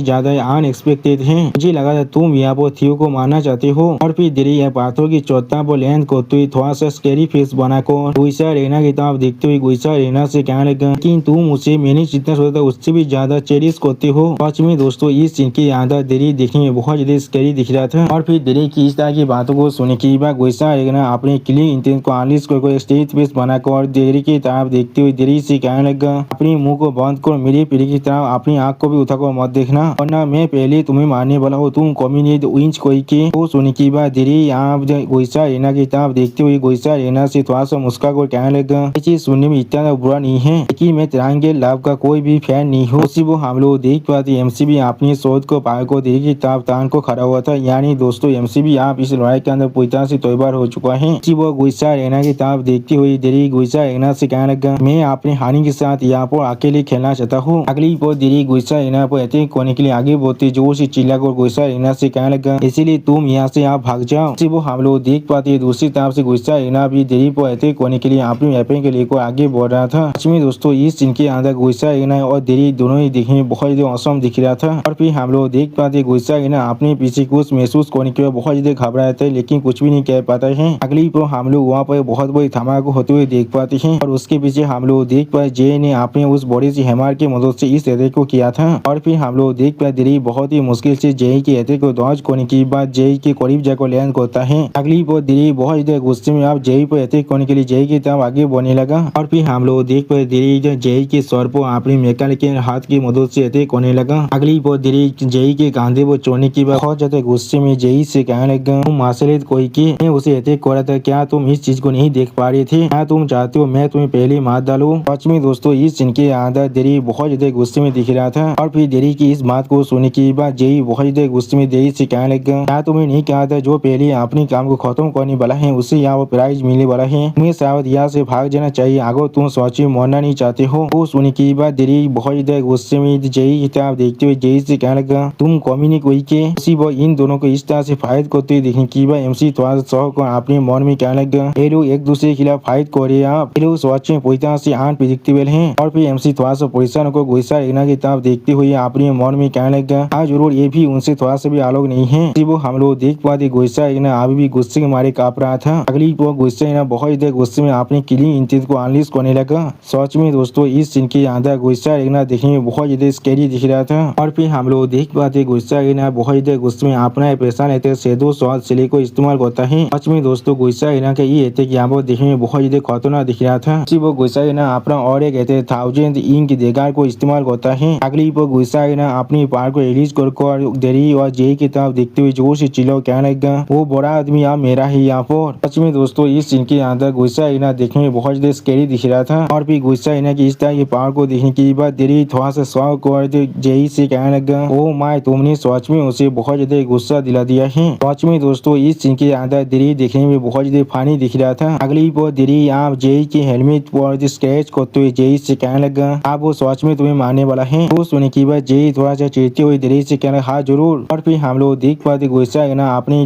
ज्यादा अनएक्सपेक्टेड है। मुझे लगा था तुम यहाँ पर थियो को मारना चाहते हो। और फिर देरी यह पाथर की चौथा पर लैंड करते हुए थोड़ा सा स्कैरी फेस बनाकर गुस्सा रेगनर की तरफ देखते हुए गुस्सा रेगनर से कहने लगा, लेकिन तुम मुझे मैंने जितना सोचा था उससे भी ज्यादा चेरिश करते हो। सच में दोस्तों इस सीन के अंदर देरी देखने में बहुत ज्यादा स्कैरी दिख रहा था। और फिर देरी की इस तरह की बातों को सुनने के बाद गुस्सा रेगनर अपने किलिंग इंटेंट को अनलिस्ट कर स्टेज फेस बनाकर देरी की तरफ देखते हुए देरी से कहने लगा, अपने मुंह को बंद कर मेरे पीढ़ी की तरफ अपनी आंख को भी उठाकर मत देखना वरना मैं पहले तुम्हें मारने वाला हूँ। तुम कम्युनिटी विंच कोई के वो सुनने के बाद देरी आप गुस्सा रेगनर की तरफ देखते हुए गुस्सा रेगनर से थोड़ा सा मुस्कुरा कर कहने लगा, ये चीज सुनने में इतना बुरा नहीं है लेकिन मैं तिरंगे लाभ का कोई भी फैन नहीं हूँ। उसी वो हम लोग देख पाते एमसी भी अपनी शोध को पार को देरी की तरफ तान को खड़ा हुआ था। यानी दोस्तों एमसी भी आप इस लड़ाई के अंदर पूरी तरह से तैयार हो चुका है। वो गुस्सा रेगनर की तरफ देखती हुई देरी गुस्सा रेगनर से कहने लगा, मैं अपने हानि के साथ यहाँ पर अकेले खेलना चाहता हूँ। अगली पर देरी गुस्सा रेगनर पर अटैक करने के लिए आगे बढ़ती जोर से चिल्ला कर गुस्सा रेगनर से कहने लगा, इसीलिए तुम यहाँ से आप भाग जाओ। वो हम लोग देख पाते दूसरी तरफ से गुस्सा रेगनर भी देरी पर अटैक करने के लिए अपनी वेपन के लेकर आगे बढ़ रहा था। में दोस्तों इस सीन के अंदर गुस्सा रेगनर और देरी दोनों ही देखने में बहुत ज्यादा औसम दिख रहा था। और फिर हम लोग देख पाते गुस्सा रेगनर अपने पीछे कुछ महसूस करने के बाद बहुत ज्यादा घबराया था लेकिन कुछ भी नहीं कह पाता है। अगली पर हम लोग वहाँ पर बहुत बड़ी धमाका होते हुए देख पाते हैं और उसके पीछे हम लोग देख पाए जे ने अपने उस बड़ी सी हैमर की मदद से इस अटैक को किया था। और फिर हम लोग देख पाए देरी बहुत ही मुश्किल से जे के अटैक को डॉज करने के बाद जे के करीब जाकर लैंड करता है। अगली पर देरी बहुत ज्यादा गुस्से में आप जे पर अटैक करने के लिए जे की तरफ आगे बढ़ने लगा। और फिर हम लोग देख पाए देरी जे के सर पर अपनी मैकेनिक के हाथ की मदद से अटैक करने लगा। अगली पर देरी जे के कांधे पर चढ़ने के बाद बहुत ज्यादा गुस्से में जे से कहने लगा, तुम मार्शल कोई के मैं उसे अटैक कर रहा था, क्या तुम इस चीज को नहीं देख पा रहे थे? क्या तुम चाहते हो मैं तुम्हें पहले मार डालूं? सच में दोस्तों इस सीन के अंदर देरी बहुत ज्यादा गुस्से में दिख रहा था। और फिर देरी की इस बात को सुनने के बाद जे बहुत ज्यादा गुस्से में देरी से कहने लगा, क्या तुम्हें नहीं कहा था जो पहले अपने काम को खत्म करने वाला है उसे यहाँ प्राइज मिलने वाला है? तुम्हें शायद यहाँ से भाग जाना चाहिए अगर तुम सच में मरना नहीं चाहते हो। वो सुनने के बाद देरी बहुत ज्यादा गुस्से में जेई की तरफ देखते हुए जेई से कहने लगा, तुम कम्युनिक कोई के उसी वो इन दोनों को इस तरह से फाइट करते हुए देखने के बाद एमसी थोड़ा सा अपने मन में कहने लगा, ये लोग एक दूसरे के खिलाफ फाइट कर रहे हैं, आप ये लोग सच में पूरी तरह से अनप्रेडिक्टेबल हैं। और फिर एमसी थोड़ा सा परेशान होकर गुस्सा रेगनर की तरफ देखते हुए अपने मन में कहने लगा, हाँ जरूर ये भी उनसे थोड़ा सा भी अलग नहीं है। वो हम लोग देख पाते गुस्सा रेगनर अभी भी गुस्से के मारे कांप रहा था। अगली वो गुस्सा रेगनर बहुत ज्यादा गुस्से में अपने किलिंग इंटेंट को अनलीश करने लगा। सच में दोस्तों इस सीन के अंदर गुस्सा रेगनर देखने में बहुत ज्यादा स्कैरी स्केरी दिख रहा था। और फिर हम लोग देख पाते गुस्सा हिना बहुत ज्यादा गुस्से में अपना पैसा लेते शैडो शॉट सिले को इस्तेमाल करता है। सच में दोस्तों गुस्सा हिना के ये थे कि यहाँ पर देखने में बहुत ज्यादा खतरनाक दिख रहा था। वो गुस्सा हिना अपना और एक कहते 1000 इंक देगार को इस्तेमाल करता है। अगली पर गुस्सा हिना अपनी पार को रिलीज कर देरी और जेई की तरफ देखते हुए जोर से चिल्लाओ कहने लगा, वो बड़ा आदमी आप मेरा ही यहाँ पर। सच में दोस्तों इस सीन के अंदर गुस्सा हिना देखने में बहुत ज्यादा स्केरी दिख रहा था। और फिर गुस्सा हिना की इस तरह की पावर को देखने के बाद देरी थोड़ा सा शौक कर जेई से कहने लगा, ओ माय तुमने सच में उसे बहुत ज्यादा गुस्सा दिला दिया है। सच में दोस्तों इस सीन के अंदर देरी देखने में बहुत ज्यादा फानी दिख रहा था। अगली पर देरी आप जेई के हेलमेट पर स्क्रैच करते हुए जेई से कहने लगा, आप वो सच में तुम्हें मारने वाला है। वो सुनने के बाद जेई थोड़ा सा चिढ़ते हुए देरी से कहने हाँ जरूर। और फिर हम लोग देख पाते गुस्सा हिना अपनी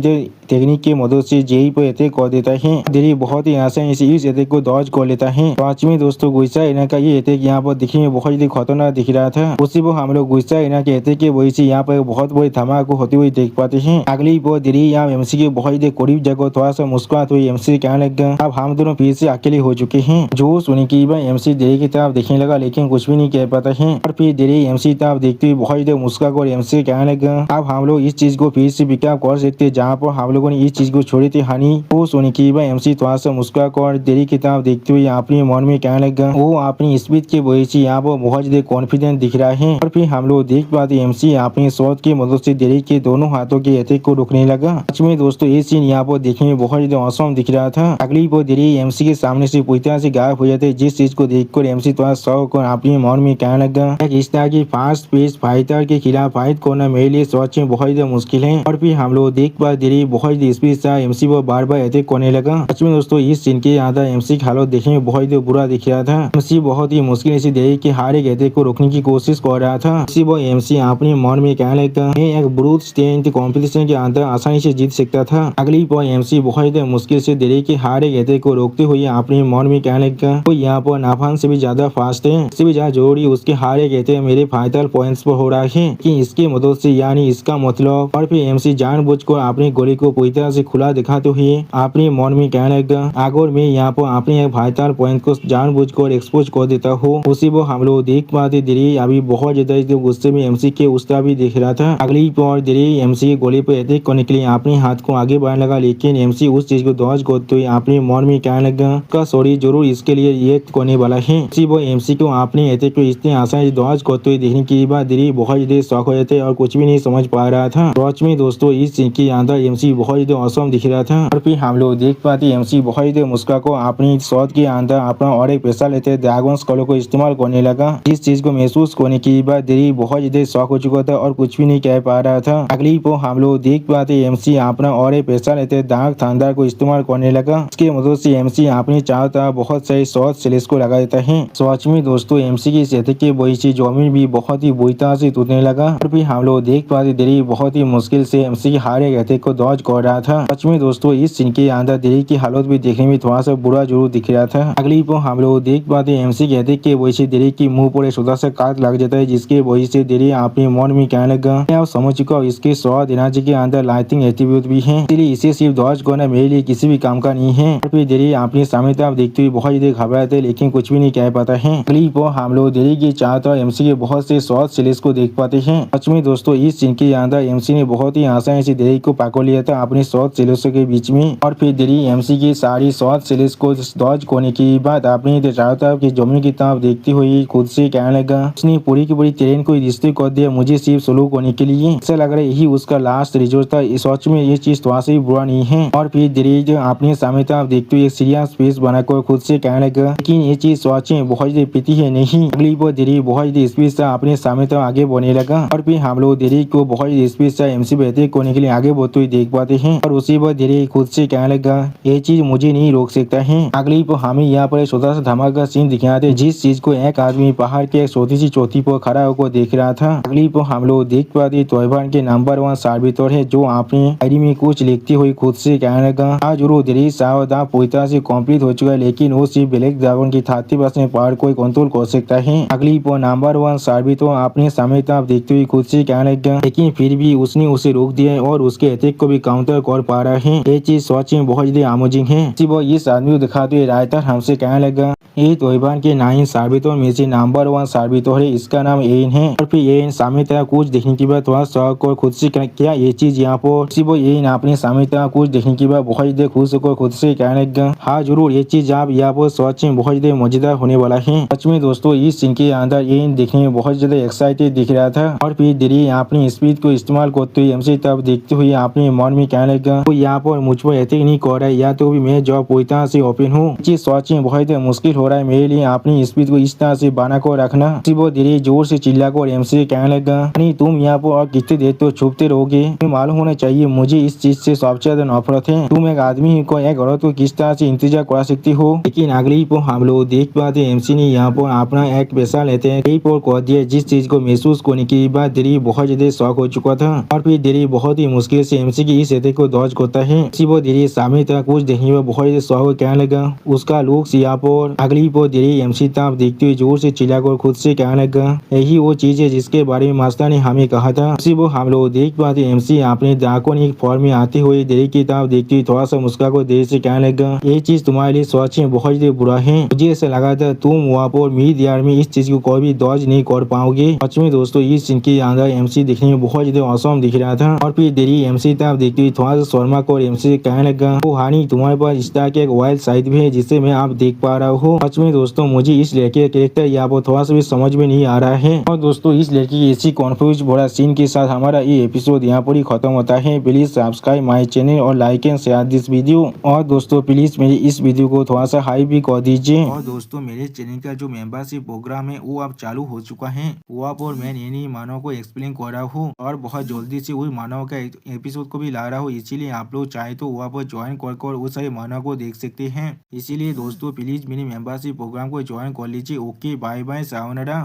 टेक्निक की मदद से जेई पर अटैक कर देता है। देरी बहुत ही आसानी से इस अटैक को डॉज कर लेता है। सच में दोस्तों गुस्सा हिना का ये अटैक यहाँ पर दिखने में बहुत ही खतरनाक दिख रहा था। उसी पर हम लोग गुस्सा हिना के अटैक के वजह से यहाँ पर बहुत बड़ी धमाका होते हुए देख पाते हैं। अगली पर देरी यहाँ एमसी के बहुत ही करीब जगह थोड़ा सा मुस्कुराते हुए एमसी कहने लगा, अब हम दोनों फिर से अकेले हो चुके हैं। जो सुनी की एमसी देरी की तरफ देखने लगा लेकिन कुछ भी नहीं कह पाता है। और फिर देरी एमसी तरफ देखते हुए बहुत ही मुस्कुरा कर एमसी कहने लगा, अब हम लोग इस चीज को फिर से पिकअप कर सकते जहाँ पर हम लोगों ने इस चीज को छोड़ी थी हानि। वो सुनी की एमसी थोड़ा सा मुस्कुरा कर देरी की तरफ देखते हुए अपने मन में कहने लगा, वो अपनी स्पीड के वजह से यहाँ पर बहुत ज्यादा कॉन्फिडेंट दिख रहा है। और फिर हम लोग देख पाते एमसी अपनी शॉट की मदद से देरी के दोनों हाथों के अटैक को रोकने लगा। सच में दोस्तों ये सीन यहाँ पर देखने में बहुत ज्यादा औसम दिख रहा था। अगली पर देरी एमसी के सामने से पूरी तरह से गायब हो जाते जिस चीज को देखकर एमसी थोड़ा शौक और अपने मन में कहने लगा, इस तरह की फास्ट पेस फाइटर के खिलाफ फाइट करना मेरे लिए सच में बहुत ज्यादा मुश्किल है। और फिर हम लोग देख पाते देरी बहुत ज्यादा स्पीड से एमसी पर बार बार अटैक करने लगा। सच में दोस्तों इस सीन के अंदर एमसी की हालत देखने में बहुत ज्यादा बुरा दिख रहा था। एमसी बहुत ही मुश्किल से देरी के हारे अटैक को रोकने की कोशिश कर रहा था। इसी वो एमसी अपने मन में कहने लगा, मैं एक ब्रूट स्ट्रेंथ कॉम्पिटिशन के अंदर आसानी से जीत सकता था। अगली पर एमसी बहुत ही मुश्किल से देरी के हारे अटैक को रोकते हुए अपने मन में कहने लगा, वो यहाँ पर नाफान से भी ज्यादा फास्ट है, इससे भी ज्यादा जरूरी उसके हारे कहते मेरे फाइनल पॉइंट्स पर हो रहा है कि इसके मदद से यानी इसका मतलब। और फिर एमसी जानबूझकर अपनी गोली को पूरी तरह से खुला दिखाते हुए अपने मन में कहने लगा, अगर मैं यहाँ पर अपने फाइनल पॉइंट को जानबूझकर एक्सपोज कर देता हूँ। उसी वो हम लोग देख पाते देरी अभी बहुत ज्यादा गुस्से में एमसी के उस तरह भी देख रहा था। अगली पर देरी एमसी की गोली पर अटैक करने के लिए अपने हाथ को आगे बढ़ाने लगा लेकिन एमसी उस चीज को डॉज करते हुए अपने मन में कहने लगा, सॉरी जरूर इसके लिए ये करने वाला है। इसी वो एमसी को अपने अटैक को इतने आसानी से डॉज करते हुए देखने के बाद देरी बहुत ज्यादा शौक हो जाते और कुछ भी नहीं समझ पा रहा था। सच में दोस्तों इस सीन के अंदर एमसी बहुत ज्यादा औसम दिख रहा था। और फिर हम लोग देख पाते एमसी बहुत ज्यादा मुस्कुरा को अपनी शॉट के अंदर अपना और एक पैसा लेते ड्रैगन स्कल को इस्तेमाल करने लगा। इस चीज को महसूस करने के बाद देरी बहुत ज्यादा शौक हो चुका था और कुछ भी नहीं कह पा रहा था। अगली को हम लोग देख पाते एमसी अपना और एक पैसा लेते डार्क थंडर को इस्तेमाल करने लगा। इसके मदद से एमसी अपने चारों तरफ बहुत सारे शॉट सेलेस को लगा देता है। सच में दोस्तों एमसी की सेहत के वजह से जमीन भी बहुत ही बुरी तरह से टूटने लगा। और फिर हम लोग देख पाते देरी बहुत ही मुश्किल से एमसी के हारे अटैक को डॉज कर रहा था। सच में दोस्तों इस सीन के अंदर देरी की हालत भी देखने में थोड़ा सा बुरा जरूर दिख रहा था। अगली पर हम लोग देख पाते एमसी के अटैक के वजह से देरी की मुंह पर छोटा सा काट लग जाता है जिसके वजह से देरी अपने मन में कहने लगा, मैं अब समझ चुका हूँ इसके स्वाद एनर्जी के अंदर लाइटिंग एट्रीब्यूट भी है, इसलिए इसे सिर्फ डॉज करना मेरे लिए किसी भी काम का नहीं है। और फिर देरी अपने सामने तरफ देखते हुए बहुत ज्यादा घबराते लेकिन कुछ भी नहीं कह पाता है। अगली पर हम लोग देरी की चारों तरफ एमसी के बहुत से शॉट सेलेस को देख पाते हैं। सच में दोस्तों इस सीन के अंदर एमसी ने बहुत ही आसानी से देरी को पकड़ लिया था अपने शॉट सेलेस के बीच में। और फिर देरी एमसी की सारी शॉट सेलेस को डॉज करने के बाद अपने चारों तरफ की जमीन की तरफ देखती हुई खुद से कहने लगा, उसने पूरी की पूरी ट्रेन को रिश्ते कर दिया मुझे सिर्फ स्लो करने के लिए, ऐसा लग रहा है यही उसका लास्ट रिजोर्ट था। इस सच में ये चीज थोड़ा सा बुरा नहीं है। और फिर देरी अपने सामने तरफ देखते हुए एक सीरियस फेस बनाकर खुद से कहने लगा, लेकिन ये चीज सच में बहुत ज्यादा पीती है नहीं। अगली बार देरी बहुत ज्यादा स्पीड से अपने सामने तरफ आगे बढ़ने लगा। और फिर हम लोग देरी को बहुत ज्यादा स्पीड से एमसी पे अटैक करने के लिए आगे बढ़ते हुए देख पाते हैं। और उसी पर देरी खुद से कहने लगा, ये चीज मुझे नहीं रोक सकता है। अगली पर हमें यहाँ पर छोटा सा धमाका सीन दिखाते जिस चीज को एक आदमी पहाड़ के एक छोटी सी चोटी पर खड़ा होकर देख रहा था। अगली पर हम लोग देख पाते तोयबान के नंबर 1 सर्विटर है जो अपने डायरी में कुछ लिखती हुई खुद से कहने लगा, आज वो देरी सावधान पूरी तरह से कंप्लीट हो चुका है लेकिन वो सिर्फ ब्लैक ड्रैगन की 30% पावर को कंट्रोल कर सकता है। अगली पर नंबर 1 सर्विटर अपने सामने तरफ देखते हुए खुद से कहने लगा, लेकिन फिर भी उसने उसे रोक दिया और उसके अटैक को भी काउंटर कर पा रहा है। ये चीज सच में बहुत ज्यादा अमेजिंग है। इस आदमी को दिखाते हुए रायतर हमसे कहने लगा, ये तोयबान के 9 सर्विटर में से नंबर 1 सर्विटर है, इसका नाम येन है। और फिर येन सामने तरह कुछ देखने के बाद थोड़ा शौक और खुद से किया ये चीज यहाँ पर वो येन अपने सामने तरह कुछ देखने के बाद बहुत ज्यादा खुश होकर खुद से कहने लगा, हाँ जरूर ये चीज आप यहाँ पर सच में बहुत ज्यादा मजेदार होने वाला है। सच में दोस्तों इस सीन के अंदर येन देखने में बहुत ज्यादा एक्साइटेड दिख रहा था। और फिर धीरे अपनी स्पीड को इस्तेमाल करते हुए एमसी तब देखते हुए अपने मन में कहने लगा, तो यहाँ पर मुझ पर अटैक नहीं कर रहा है, या तो भी मैं जॉब पूरी तरह से ओपन हूँ। चीज सच में बहुत मुश्किल हो रहा है मेरे लिए अपनी स्पीड को इस तरह से बना कर रखना। वो धीरे जोर से चिल्ला कर एमसी कहने लगा, नहीं तुम यहाँ पर और कितने देर तो छुपते रहोगे, तुम्हें मालूम होना चाहिए मुझे इस चीज से सबसे ज्यादा नफरत है। तुम एक आदमी को एक औरत को किस तरह से इंतजार करा सकती हो। लेकिन अगली पर हम लोग देख पाते एमसी ने यहाँ पर अपना एक पैसा लेते हैं कई पर कह दिया, जिस चीज को महसूस करने के बाद धीरे बहुत ज्यादा शौक हो चुका था। और फिर धीरे बहुत ही मुश्किल से एमसी की इस अटैक को दौज करता है। वो धीरे सामने तक कुछ देखने में बहुत ज्यादा शौक कहने लगा, उसका लुक यहाँ पर अगली पर धीरे एमसी तब देखते हुए जोर से चिल्लाकर खुद से कहने लगा, यही वो चीज है जिसके बारे में मास्टर ने हमें कहा था। वो हम लोग देख पाते एमसी अपने ड्रैकोनिक फॉर्म में आते हुए धीरे की तरफ देखते हुए थोड़ा सा मुस्कुरा कर देर से कहने लगा, ये चीज तुम्हारे लिए सच में बहुत ज्यादा बुरा है। मुझे ऐसा लगा था तुम वहाँ पर मीड यार में इस चीज को कोई भी दौज नहीं कर पाओगे। सच में दोस्तों इस सीन के अंदर एमसी दिखने में बहुत ज्यादा औसम दिख रहा था। और फिर देरी एमसी तब देखते हुए थोड़ा सा शर्मा को एमसी कहने लगा, वो हानि तुम्हारे पास इस तरह के एक वाइल्ड साइड भी है जिसे मैं आप देख पा रहा हूँ। सच में दोस्तों मुझे इस लड़के का कैरेक्टर यहाँ पर थोड़ा सा भी समझ में नहीं आ रहा है। और दोस्तों इस लड़की की ऐसी कॉन्फ्यूज भरा सीन के साथ हमारा ये एपिसोड यहाँ पर ही खत्म होता है। प्लीज सब्सक्राइब माई चैनल और like and share this video. और दोस्तों प्लीज मेरी इस वीडियो को थोड़ा सा हाई भी कर दीजिए। और दोस्तों मेरे चैनल का जो मेंबरशिप प्रोग्राम है वो अब चालू हो चुका है। वहाँ पर मैं नई मानव को एक्सप्लेन कर रहा हूँ और बहुत जल्दी से वही मानव का एपिसोड को भी ला रहा हूँ। इसीलिए आप लोग चाहे तो वहाँ पर ज्वाइन कर वो सारे मानव को देख सकते हैं। इसीलिए दोस्तों प्लीज मेरी मेंबरशिप प्रोग्राम को ज्वाइन कर लीजिए। Okay bye bye sayonara.